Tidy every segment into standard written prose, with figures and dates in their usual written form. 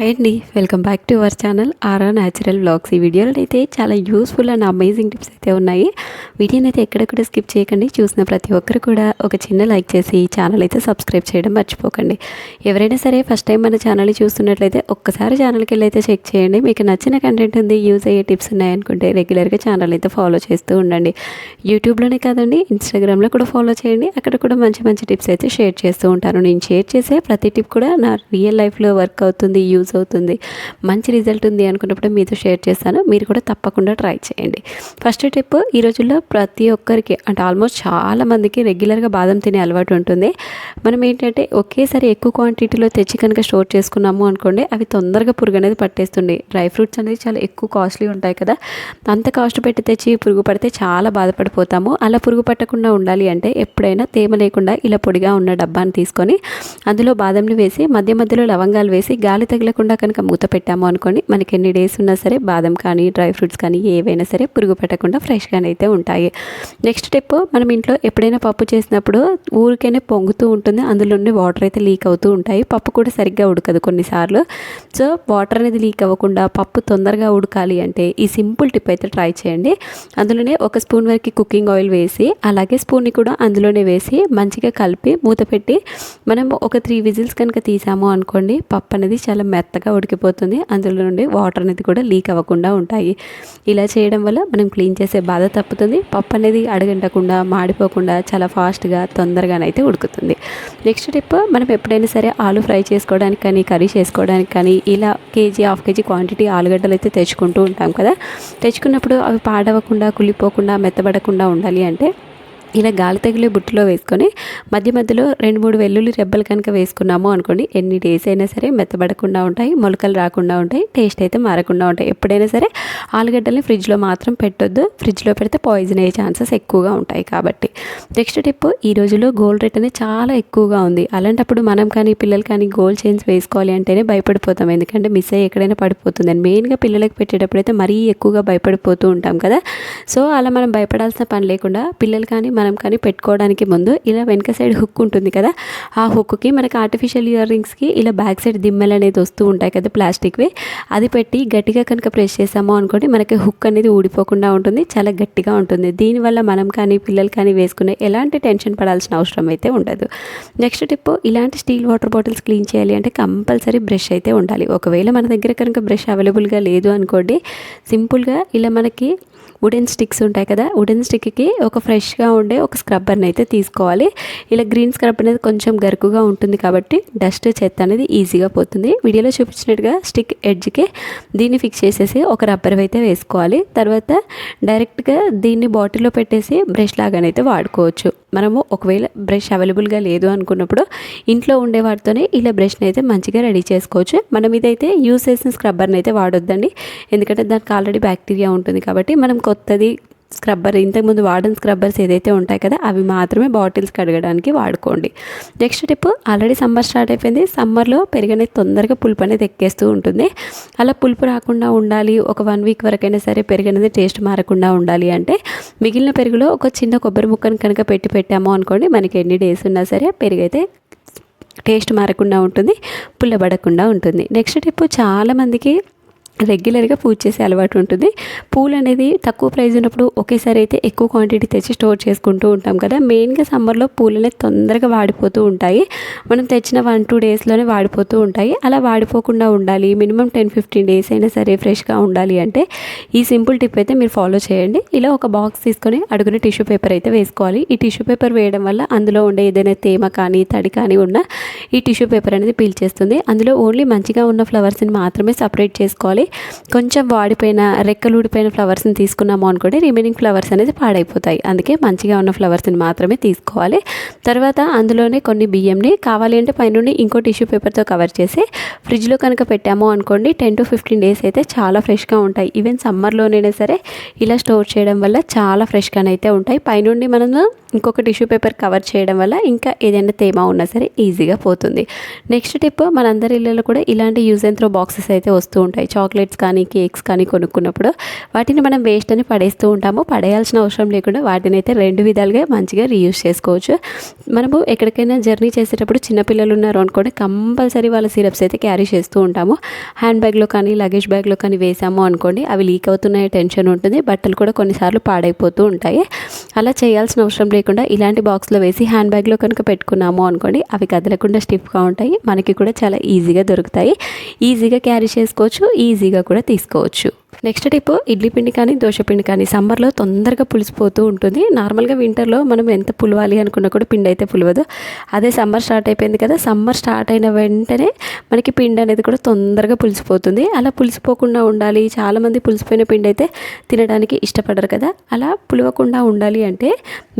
Hi అండి, welcome back to our channel aura natural vlogs. ఈ వీడియోలో అయితే చాలా యూస్ఫుల్ అండ్ అమేజింగ్ టిప్స్ అయితే ఉన్నాయి. వీడియోని అయితే ఎక్కడెక్కడ స్కిప్ చేయకండి. చూసిన ప్రతి ఒక్కరు కూడా ఒక చిన్న లైక్ చేసి ఛానల్ అయితే సబ్స్క్రైబ్ చేయడం మర్చిపోకండి. ఎవరైనా సరే ఫస్ట్ టైం మన ఛానల్ని చూస్తున్నట్లయితే ఒక్కసారి ఛానల్కి వెళ్ళి అయితే చెక్ చేయండి. మీకు నచ్చిన కంటెంట్ ఉంది, యూజ్ అయ్యే టిప్స్ ఉన్నాయనుకుంటే రెగ్యులర్గా ఛానల్ అయితే ఫాలో చేస్తూ ఉండండి. యూట్యూబ్లోనే కాదండి, ఇన్స్టాగ్రామ్లో కూడా ఫాలో చేయండి. అక్కడ కూడా మంచి మంచి టిప్స్ అయితే షేర్ చేస్తూ ఉంటాను. నేను షేర్ చేసే ప్రతి టిప్ కూడా నా రియల్ లైఫ్లో వర్క్ అవుతుంది, యూజ్ అవుతుంది, మంచి రిజల్ట్ ఉంది అనుకున్నప్పుడు మీతో షేర్ చేస్తాను. మీరు కూడా తప్పకుండా ట్రై చేయండి. ఫస్ట్ టిప్, ఈ రోజుల్లో ప్రతి ఒక్కరికి అంటే ఆల్మోస్ట్ చాలా మందికి రెగ్యులర్గా బాదం తినే అలవాటు ఉంటుంది. మనం ఏంటంటే ఒకేసారి ఎక్కువ క్వాంటిటీలో తెచ్చి కనుక స్టోర్ చేసుకున్నాము అనుకోండి, అవి తొందరగా పురుగు అనేది పట్టేస్తుంది. డ్రై ఫ్రూట్స్ అనేది చాలా ఎక్కువ కాస్ట్లీ ఉంటాయి కదా, అంత కాస్ట్ పెట్టి తెచ్చి పురుగు పడితే చాలా బాధపడిపోతాము. అలా పురుగు పట్టకుండా ఉండాలి అంటే ఎప్పుడైనా తేమ లేకుండా ఇలా పొడిగా ఉన్న డబ్బాని తీసుకొని అందులో బాదంని వేసి మధ్య మధ్యలో లవంగాలు వేసి గాలి తగలకుండా కనుక మూత పెట్టాము అనుకోండి, మనకి ఎన్ని డేస్ ఉన్నా సరే బాదం కానీ డ్రై ఫ్రూట్స్ కానీ ఏవైనా సరే పురుగు పెట్టకుండా ఫ్రెష్గానే అయితే ఉంటాయి. నెక్స్ట్ టిప్, మనం ఇంట్లో ఎప్పుడైనా పప్పు చేసినప్పుడు ఊరికైనా పొంగుతూ ఉంటుంది, అందులో నుండి వాటర్ అయితే లీక్ అవుతూ ఉంటాయి. పప్పు కూడా సరిగ్గా ఉడకదు కొన్నిసార్లు. సో వాటర్ అనేది లీక్ అవ్వకుండా పప్పు తొందరగా ఉడకాలి అంటే ఈ సింపుల్ టిప్ అయితే ట్రై చేయండి. అందులోనే ఒక స్పూన్ వరకు కుకింగ్ ఆయిల్ వేసి అలాగే స్పూన్ని కూడా అందులోనే వేసి మంచిగా కలిపి మూత పెట్టి మనం ఒక 3 విజిల్స్ కనుక తీసాము అనుకోండి, పప్పు అనేది చాలా మెత్తగా ఉడికిపోతుంది. అందులో నుండి వాటర్ అనేది కూడా లీక్ అవ్వకుండా ఉంటాయి. ఇలా చేయడం వల్ల మనం క్లీన్ చేసే బాధ తప్పుతుంది. పప్పు అనేది అడగంటకుండా మాడిపోకుండా చాలా ఫాస్ట్గా తొందరగానైతే ఉడుకుతుంది. నెక్స్ట్ టిప్, మనం ఎప్పుడైనా సరే ఆలు ఫ్రై చేసుకోవడానికి కానీ కర్రీ చేసుకోవడానికి కానీ ఇలా కేజీ హాఫ్ కేజీ క్వాంటిటీ ఆలుగడ్డలు అయితే తెచ్చుకుంటూ ఉంటాం కదా. తెచ్చుకున్నప్పుడు అవి పాడవకుండా కుళ్ళిపోకుండా మెత్తబడకుండా ఉండాలి అంటే ఇలా గాలి తగిలే బుట్టలో వేసుకొని మధ్య మధ్యలో 2-3 వెల్లుల్లి రెబ్బలు కనుక వేసుకున్నాము అనుకోండి, ఎన్ని డేస్ అయినా సరే మెత్తబడకుండా ఉంటాయి, మొలకలు రాకుండా ఉంటాయి, టేస్ట్ అయితే మారకుండా ఉంటాయి. ఎప్పుడైనా సరే ఆలుగడ్డల్ని ఫ్రిడ్జ్లో మాత్రం పెట్టొద్దు, ఫ్రిడ్జ్లో పెడితే పాయిజన్ అయ్యే ఛాన్సెస్ ఎక్కువగా ఉంటాయి కాబట్టి. నెక్స్ట్ టిప్, ఈ రోజుల్లో గోల్డ్ రేట్ అనేది చాలా ఎక్కువగా ఉంది. అలాంటప్పుడు మనం కానీ పిల్లలు కానీ గోల్డ్ చైన్స్ వేసుకోవాలి అంటేనే భయపడిపోతాం, ఎందుకంటే మిస్ అయ్యి ఎక్కడైనా పడిపోతుంది అని. మెయిన్గా పిల్లలకి పెట్టేటప్పుడు అయితే మరీ ఎక్కువగా భయపడిపోతూ ఉంటాం కదా. సో అలా మనం భయపడాల్సిన పని లేకుండా పిల్లలు కానీ మనం కానీ పెట్టుకోవడానికి ముందు ఇలా వెనక సైడ్ హుక్ ఉంటుంది కదా, ఆ హుక్కి మనకి ఆర్టిఫిషియల్ ఇయర్ రింగ్స్కి ఇలా బ్యాక్ సైడ్ దిమ్మలు అనేది వస్తూ ఉంటాయి కదా ప్లాస్టిక్వి, అది పెట్టి గట్టిగా కనుక ప్రెస్ చేసాము అనుకోండి, మనకి హుక్ అనేది ఊడిపోకుండా ఉంటుంది, చాలా గట్టిగా ఉంటుంది. దీనివల్ల మనం కానీ పిల్లలు కానీ వేసుకునే ఎలాంటి టెన్షన్ పడాల్సిన అవసరం అయితే ఉండదు. నెక్స్ట్ టిప్, ఇలాంటి స్టీల్ వాటర్ బాటిల్స్ క్లీన్ చేయాలి అంటే కంపల్సరీ బ్రష్ అయితే ఉండాలి. ఒకవేళ మన దగ్గర కనుక బ్రష్ అవైలబుల్గా లేదు అనుకోండి, సింపుల్గా ఇలా మనకి వుడెన్ స్టిక్స్ ఉంటాయి కదా, వుడెన్ స్టిక్కి ఒక ఫ్రెష్గా ఉండే ఒక స్క్రబ్బర్ని అయితే తీసుకోవాలి. ఇలా గ్రీన్ స్క్రబ్ అనేది కొంచెం గరుకుగా ఉంటుంది కాబట్టి డస్ట్ చెత్త అనేది ఈజీగా పోతుంది. వీడియోలో చూపించినట్టుగా స్టిక్ ఎడ్జ్కి దీన్ని ఫిక్స్ చేసేసి ఒక రబ్బర్ అయితే వేసుకోవాలి. తర్వాత డైరెక్ట్గా దీన్ని బాటిల్లో పెట్టేసి బ్రష్ లాగానైతే వాడుకోవచ్చు. మనము ఒకవేళ బ్రష్ అవైలబుల్గా లేదు అనుకున్నప్పుడు ఇంట్లో ఉండే వాటితోనే ఇలా బ్రష్ని అయితే మంచిగా రెడీ చేసుకోవచ్చు. మనం ఇదైతే యూస్ చేసిన స్క్రబ్బర్ని అయితే వాడొద్దండి, ఎందుకంటే దానికి ఆల్రెడీ బ్యాక్టీరియా ఉంటుంది కాబట్టి మనం కొత్తది స్క్రబ్బర్, ఇంతకుముందు వాడిన స్క్రబ్బర్స్ ఏదైతే ఉంటాయి కదా అవి మాత్రమే బాటిల్స్ కడగడానికి వాడుకోండి. Next tip, already summer start అయిపోయింది. సమ్మర్లో పెరుగు అనేది తొందరగా పులుపు అనేది ఎక్కేస్తూ ఉంటుంది. అలా పులుపు రాకుండా ఉండాలి, ఒక 1 వీక్ వరకైనా సరే పెరుగు అనేది టేస్ట్ మారకుండా ఉండాలి అంటే మిగిలిన పెరుగులో ఒక చిన్న కొబ్బరి ముక్కను కనుక పెట్టాము అనుకోండి, మనకి ఎన్ని డేస్ ఉన్నా సరే పెరుగు అయితే టేస్ట్ మారకుండా ఉంటుంది, పుల్లబడకుండా ఉంటుంది. నెక్స్ట్ టిప్, చాలామందికి రెగ్యులర్గా పూజ చేసే అలవాటు ఉంటుంది. పూలు అనేది తక్కువ ప్రైస్ ఉన్నప్పుడు ఒకేసారి అయితే ఎక్కువ క్వాంటిటీ తెచ్చి స్టోర్ చేసుకుంటూ ఉంటాం కదా. మెయిన్గా సమ్మర్లో పూలు అనేది తొందరగా వాడిపోతూ ఉంటాయి, మనం తెచ్చిన 1-2 డేస్లోనే వాడిపోతూ ఉంటాయి. అలా వాడిపోకుండా ఉండాలి, మినిమం 10-15 డేస్ అయినా సరే ఫ్రెష్గా ఉండాలి అంటే ఈ సింపుల్ టిప్ అయితే మీరు ఫాలో చేయండి. ఇలా ఒక బాక్స్ తీసుకొని అడుగున టిష్యూ పేపర్ అయితే వేసుకోవాలి. ఈ టిష్యూ పేపర్ వేయడం వల్ల అందులో ఉండే ఏదైనా తేమ కానీ తడి కానీ ఉన్నా ఈ టిష్యూ పేపర్ అనేది పీల్చేస్తుంది. అందులో ఓన్లీ మంచిగా ఉన్న ఫ్లవర్స్ని మాత్రమే సపరేట్ చేసుకోవాలి. కొంచెం వాడిపోయిన రెక్కలు ఊడిపోయిన ఫ్లవర్స్ని తీసుకున్నాము అనుకోండి, రిమైనింగ్ ఫ్లవర్స్ అనేది పాడైపోతాయి. అందుకే మంచిగా ఉన్న ఫ్లవర్స్ని మాత్రమే తీసుకోవాలి. తర్వాత అందులోనే కొన్ని బియ్యంని కావాలి అంటే పైనుండి ఇంకో టిష్యూ పేపర్తో కవర్ చేసి ఫ్రిడ్జ్లో కనుక పెట్టాము అనుకోండి, 10-15 డేస్ అయితే చాలా ఫ్రెష్గా ఉంటాయి. ఈవెన్ సమ్మర్లోనైనా సరే ఇలా స్టోర్ చేయడం వల్ల చాలా ఫ్రెష్గానైతే ఉంటాయి. పైనుండి మనము ఇంకొక టిష్యూ పేపర్ కవర్ చేయడం వల్ల ఇంకా ఏదైనా తేమ ఉన్నా సరే ఈజీగా పోతుంది. నెక్స్ట్ టిప్, మనందరి ఇళ్ళలో కూడా ఇలాంటి యూజ్ అండ్ త్రో బాక్సెస్ అయితే వస్తూ ఉంటాయి. చాక్లెట్ చాక్లెట్స్ కానీ కేక్స్ కానీ కొనుక్కున్నప్పుడు వాటిని మనం వేస్ట్ అని పడేస్తూ ఉంటాము. పడేయాల్సిన అవసరం లేకుండా వాటిని అయితే 2 విధాలుగా మంచిగా రీయూజ్ చేసుకోవచ్చు. మనము ఎక్కడికైనా జర్నీ చేసేటప్పుడు చిన్నపిల్లలు ఉన్నారు అనుకోండి, కంపల్సరీ వాళ్ళ సిరప్స్ అయితే క్యారీ చేస్తూ ఉంటాము. హ్యాండ్ బ్యాగ్లో కానీ లగేజ్ బ్యాగ్లో కానీ వేసాము అనుకోండి, అవి లీక్ అవుతున్నాయి టెన్షన్ ఉంటుంది. బట్టలు కూడా కొన్నిసార్లు పాడైపోతూ ఉంటాయి. అలా చేయాల్సిన అవసరం లేకుండా ఇలాంటి బాక్స్లో వేసి హ్యాండ్ బ్యాగ్లో కనుక పెట్టుకున్నాము అనుకోండి, అవి కదలకుండా స్టిఫ్గా ఉంటాయి. మనకి కూడా చాలా ఈజీగా దొరుకుతాయి. ఈజీగా క్యారీ చేసుకోవచ్చు, ఈజీగా కూడా తీసుకోవచ్చు. నెక్స్ట్ టిప్, ఇడ్లీ పిండి కానీ దోశ పిండి కానీ సమ్మర్లో తొందరగా పులిసిపోతూ ఉంటుంది. నార్మల్గా వింటర్లో మనం ఎంత పులవాలి అనుకున్నా కూడా పిండి అయితే పులవదు. అదే సమ్మర్ స్టార్ట్ అయిపోయింది కదా, సమ్మర్ స్టార్ట్ అయిన వెంటనే మనకి పిండి అనేది కూడా తొందరగా పులిసిపోతుంది. అలా పులిసిపోకుండా ఉండాలి, చాలామంది పులిసిపోయిన పిండి అయితే తినడానికి ఇష్టపడరు కదా, అలా పులవకుండా ఉండాలి అంటే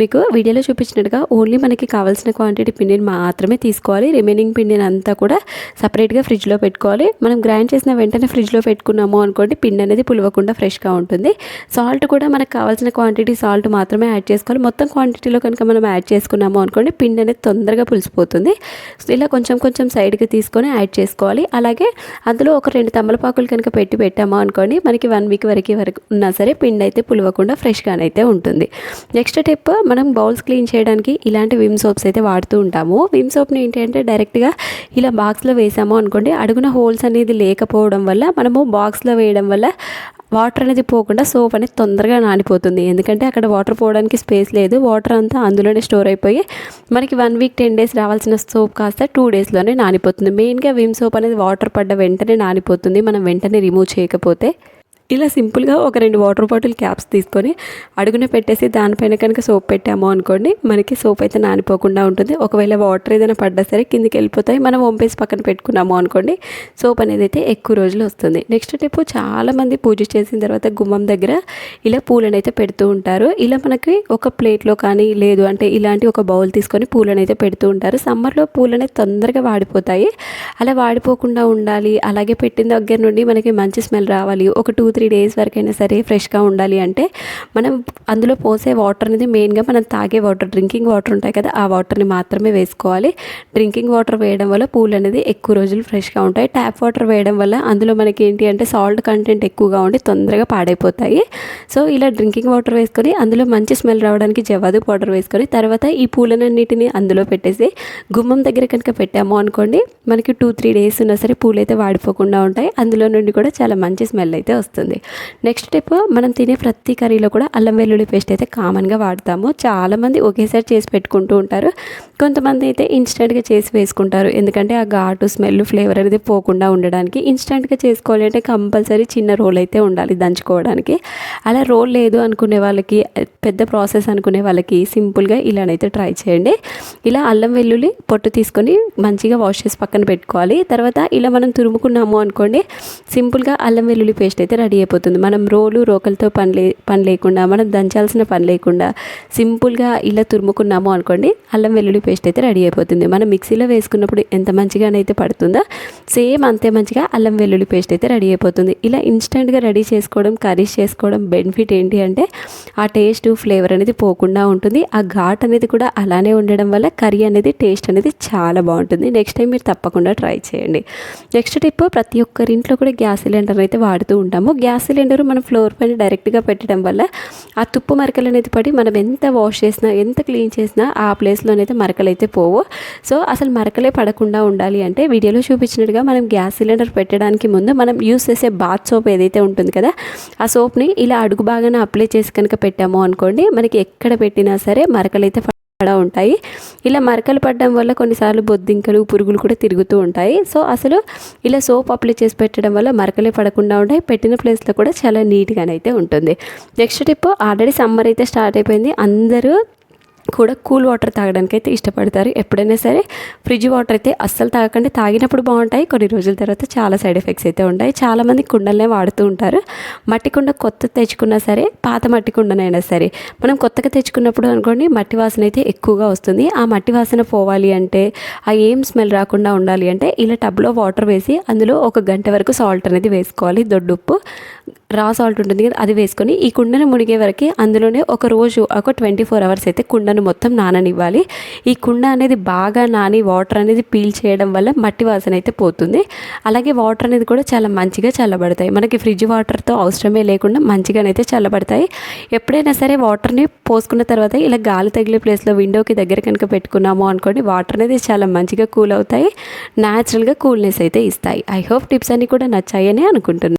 మీకు వీడియోలో చూపించినట్టుగా ఓన్లీ మనకి కావాల్సిన క్వాంటిటీ పిండిని మాత్రమే తీసుకోవాలి. రిమైనింగ్ పిండిని అంతా కూడా సపరేట్గా ఫ్రిడ్జ్లో పెట్టుకోవాలి. మనం గ్రైండ్ చేసిన వెంటనే ఫ్రిడ్జ్లో పెట్టుకున్నాము అనుకోండి, పిండి అనేది పులవకుండా ఫ్రెష్గా ఉంటుంది. సాల్ట్ కూడా మనకు కావాల్సిన క్వాంటిటీ సాల్ట్ మాత్రమే యాడ్ చేసుకోవాలి. మొత్తం క్వాంటిటీలో కనుక మనం యాడ్ చేసుకున్నాము అనుకోండి, పిండి అనేది తొందరగా పులిసిపోతుంది. ఇలా కొంచెం కొంచెం సైడ్కి తీసుకొని యాడ్ చేసుకోవాలి. అలాగే అందులో ఒక 2 తమలపాకులు కనుక పెట్టాము అనుకోండి, మనకి 1 వీక్ వరకు ఉన్నా సరే పిండి అయితే పులవకుండా ఫ్రెష్గానైతే ఉంటుంది. నెక్స్ట్ టిప్, మనం బౌల్స్ క్లీన్ చేయడానికి ఇలాంటి విమ్ సోప్స్ అయితే వాడుతూ ఉంటాము. విమ్ సోప్ని ఏంటి అంటే డైరెక్ట్గా ఇలా బాక్స్లో వేసాము అనుకోండి, అడుగున హోల్స్ అనేది లేకపోవడం వల్ల మనము బాక్స్లో వేయడం వల్ల వాటర్ అనేది పోకుండా సోప్ అనేది తొందరగా నానిపోతుంది. ఎందుకంటే అక్కడ వాటర్ పోవడానికి స్పేస్ లేదు, వాటర్ అంతా అందులోనే స్టోర్ అయిపోయి మనకి 1 వీక్ 10 డేస్ రావాల్సిన సోప్ కాస్త 2 డేస్లోనే నానిపోతుంది. మెయిన్గా విమ్ సోప్ అనేది వాటర్ పడ్డ వెంటనే నానిపోతుంది, మనం వెంటనే రిమూవ్ చేయకపోతే. ఇలా సింపుల్గా ఒక 2 వాటర్ బాటిల్ క్యాప్స్ తీసుకొని అడుగున పెట్టేసి దానిపైన కనుక సోప్ పెట్టాము అనుకోండి, మనకి సోప్ అయితే నానిపోకుండా ఉంటుంది. ఒకవేళ వాటర్ ఏదైనా పడ్డా సరే కిందికి వెళ్ళిపోతాయి. మనం వంపేసి పక్కన పెట్టుకున్నాము అనుకోండి, సోప్ అనేది అయితే ఎక్కువ రోజులు వస్తుంది. నెక్స్ట్ టిప్, చాలామంది పూజ చేసిన తర్వాత గుమ్మం దగ్గర ఇలా పూలను అయితే పెడుతూ ఉంటారు. ఇలా మనకి ఒక ప్లేట్లో కానీ లేదు అంటే ఇలాంటి ఒక బౌల్ తీసుకొని పూలను అయితే పెడుతూ ఉంటారు. సమ్మర్లో పూలు అనేది తొందరగా వాడిపోతాయి. అలా వాడిపోకుండా ఉండాలి, అలాగే పెట్టిన దగ్గర నుండి మనకి మంచి స్మెల్ రావాలి, ఒక 2-3 డేస్ వరకైనా సరే ఫ్రెష్గా ఉండాలి అంటే మనం అందులో పోసే వాటర్ అనేది మెయిన్గా మనం తాగే వాటర్, డ్రింకింగ్ వాటర్ ఉంటాయి కదా, ఆ వాటర్ని మాత్రమే వేసుకోవాలి. డ్రింకింగ్ వాటర్ వేయడం వల్ల పూలు అనేది ఎక్కువ రోజులు ఫ్రెష్గా ఉంటాయి. ట్యాప్ వాటర్ వేయడం వల్ల అందులో మనకి ఏంటి అంటే సాల్ట్ కంటెంట్ ఎక్కువగా ఉండి తొందరగా పాడైపోతాయి. సో ఇలా డ్రింకింగ్ వాటర్ వేసుకొని అందులో మంచి స్మెల్ రావడానికి జవాదు పౌడర్ వేసుకొని తర్వాత ఈ పూలన్నిటిని అందులో పెట్టేసి గుమ్మం దగ్గర కనుక పెట్టాము అనుకోండి, మనకి 2-3 డేస్ ఉన్నా సరే పూలు అయితే వాడిపోకుండా ఉంటాయి. అందులో నుండి కూడా చాలా మంచి స్మెల్ అయితే వస్తుంది. నెక్స్ట్ టిప్, మనం తినే ప్రతి కర్రీలో కూడా అల్లం వెల్లుల్లి పేస్ట్ అయితే కామన్గా వాడతాము. చాలామంది ఒకేసారి చేసి పెట్టుకుంటూ ఉంటారు. కొంతమంది అయితే ఇన్స్టెంట్గా చేసి వేసుకుంటారు, ఎందుకంటే ఆ ఘాటు స్మెల్ ఫ్లేవర్ అనేది పోకుండా ఉండడానికి. ఇన్స్టెంట్గా చేసుకోవాలి అంటే కంపల్సరీ చిన్న రోల్ అయితే ఉండాలి దంచుకోవడానికి. అలా రోల్ లేదు అనుకునే వాళ్ళకి, పెద్ద ప్రాసెస్ అనుకునే వాళ్ళకి సింపుల్గా ఇలానైతే ట్రై చేయండి. ఇలా అల్లం వెల్లుల్లి పొట్టు తీసుకొని మంచిగా వాష్ చేసి పక్కన పెట్టుకోవాలి. తర్వాత ఇలా మనం తురుముకున్నాము అనుకోండి, సింపుల్గా అల్లం వెల్లుల్లి పేస్ట్ అయితే రెడీ అయిపోతుంది. మనం రోకలతో పని లేకుండా, మనం దంచాల్సిన పని లేకుండా సింపుల్గా ఇలా తురుముకున్నాము అనుకోండి, అల్లం వెల్లుల్లి పేస్ట్ అయితే రెడీ అయిపోతుంది. మనం మిక్సీలో వేసుకున్నప్పుడు ఎంత మంచిగానైతే పడుతుందో సేమ్ అంతే మంచిగా అల్లం వెల్లుల్లి పేస్ట్ అయితే రెడీ అయిపోతుంది. ఇలా ఇన్స్టెంట్గా రెడీ చేసుకోవడం, కర్రీస్ చేసుకోవడం బెనిఫిట్ ఏంటి అంటే ఆ టేస్ట్ ఫ్లేవర్ అనేది పోకుండా ఉంటుంది. ఆ ఘాట్ అనేది కూడా అలానే ఉండడం వల్ల కర్రీ అనేది టేస్ట్ అనేది చాలా బాగుంటుంది. నెక్స్ట్ టైం మీరు తప్పకుండా ట్రై చేయండి. నెక్స్ట్ టిప్, ప్రతి ఒక్కరి ఇంట్లో కూడా గ్యాస్ సిలిండర్ అయితే వాడుతూ ఉంటాము. గ్యాస్ సిలిండర్ మనం ఫ్లోర్ పైన డైరెక్ట్గా పెట్టడం వల్ల ఆ తుప్పు మరకలు అనేది పడి మనం ఎంత వాష్ చేసినా ఎంత క్లీన్ చేసినా ఆ ప్లేస్లోనైతే మరకలు అయితే పోవు. సో అసలు మరకలే పడకుండా ఉండాలి అంటే వీడియోలో చూపించినట్టుగా మనం గ్యాస్ సిలిండర్ పెట్టడానికి ముందు మనం యూస్ చేసే బాత్ సోప్ ఏదైతే ఉంటుంది కదా, ఆ సోప్ని ఇలా అడుగు బాగానే అప్లై చేసి కనుక పెట్టాము అనుకోండి, మనకి ఎక్కడ పెట్టినా సరే మరకలు అయితే ఉంటాయి. ఇలా మరకలు పడడం వల్ల కొన్నిసార్లు బొద్దింకలు, పురుగులు కూడా తిరుగుతూ ఉంటాయి. సో అసలు ఇలా సోప్ అప్లై చేసి పెట్టడం వల్ల మరకలే పడకుండా ఉంటాయి. పెట్టిన ప్లేస్లో కూడా చాలా నీట్గానైతే ఉంటుంది. నెక్స్ట్ టిప్, ఆల్రెడీ సమ్మర్ అయితే స్టార్ట్ అయిపోయింది. అందరూ కూడా కూల్ వాటర్ తాగడానికి అయితే ఇష్టపడతారు. ఎప్పుడైనా సరే ఫ్రిడ్జ్ వాటర్ అయితే అస్సలు తాగకండి. తాగినప్పుడు బాగుంటాయి, కొన్ని రోజుల తర్వాత చాలా సైడ్ ఎఫెక్ట్స్ అయితే ఉంటాయి. చాలామంది కుండలనే వాడుతూ ఉంటారు. మట్టి కుండ కొత్త తెచ్చుకున్నా సరే, పాత మట్టి కుండనైనా సరే మనం కొత్తగా తెచ్చుకున్నప్పుడు అనుకోండి మట్టి వాసన అయితే ఎక్కువగా వస్తుంది. ఆ మట్టి వాసన పోవాలి అంటే, ఆ ఏం స్మెల్ రాకుండా ఉండాలి అంటే ఇలా టబ్లో వాటర్ వేసి అందులో 1 గంట వరకు సాల్ట్ అనేది వేసుకోవాలి. దొడ్డుప్పు, రా సాల్ట్ ఉంటుంది కదా, అది వేసుకొని ఈ కుండను మునిగే వరకు అందులోనే ఒక రోజు 24 అవర్స్ అయితే కుండను కుండను మొత్తం నాననివ్వాలి. ఈ కుండ అనేది బాగా నాని వాటర్ అనేది పీల్ చేయడం వల్ల మట్టి వాసన అయితే పోతుంది. అలాగే వాటర్ అనేది కూడా చాలా మంచిగా చల్లబడతాయి. మనకి ఫ్రిడ్జ్ వాటర్తో అవసరమే లేకుండా మంచిగానైతే చల్లబడతాయి. ఎప్పుడైనా సరే వాటర్ని పోసుకున్న తర్వాత ఇలా గాలి తగిలే ప్లేస్లో విండోకి దగ్గర కనుక పెట్టుకున్నాము అనుకోండి, వాటర్ అనేది చాలా మంచిగా కూల్ అవుతాయి, న్యాచురల్గా కూల్నెస్ అయితే ఇస్తాయి. ఐ హోప్ టిప్స్ అన్నీ కూడా నచ్చాయని అనుకుంటున్నాను.